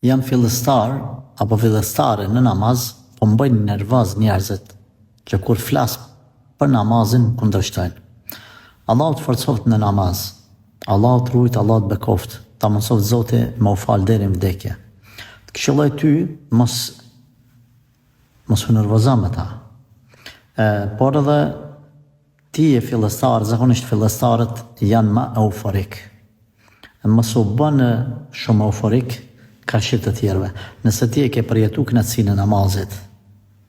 janë fillestar apo fillestare në namaz, po mbëjnë nervoz njerëzit që kur flas për namazin kundërshtojnë. Allahu të forcoft në namaz, Allahu të rujt, Allahu të bekoft, ta mësoft Zoti më u fal deri në vdekje. Të këshilloj ty mos u nervozo me ta. Por edhe ti e fillestar, zakonisht fillestarët janë më euforik. Mos u bën shumë euforik karshit të tjerëve. Nëse ti e ke përjetu kënaqësinë në namazit,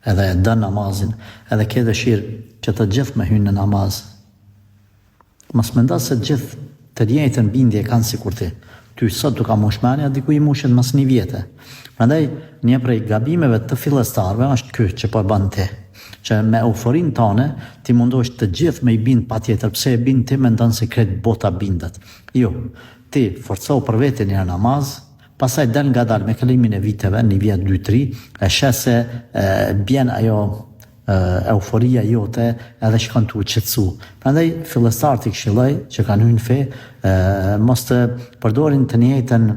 edhe e dën namazin, edhe ke dëshirë që të gjithë me hynë në namaz, mos mendo se të gjithë të njëjtën bindje kanë sikur ti. Ty sot tu ka mushmania, diku i mushet mas 1 vjetë. Prandaj një prej gabimeve të fillestarëve është ky që po bën ti. Që me euforinë tone ti mundosh të gjithë me i bind patjetër, pse e bind ti mendon se krejt bota bindet. Jo, ti forco për veten në namaz, pastaj dal ngadalë me kalimin e viteve, 1 vjet, 2, 3, e sheh se bjen ajo euforia jote edhe shkon të u qetësu. Prandaj fillestarët i këshilloj që kanë hyrë në fe, mos të përdorin të njëjtën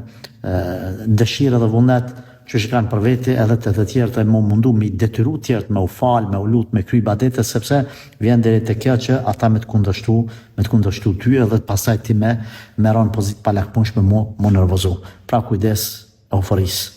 dëshirë dhe vullnet që kanë për veti, edhe të tjerë të mundu me i detyru tjerët me u fal, me u lut, me kry ibadete, sepse vjen deri te kjo që ata me të kundërshtu ty, edhe pastaj ti me ron pozitë palakpunshme mu nervozu. Pra kujdes euforisë.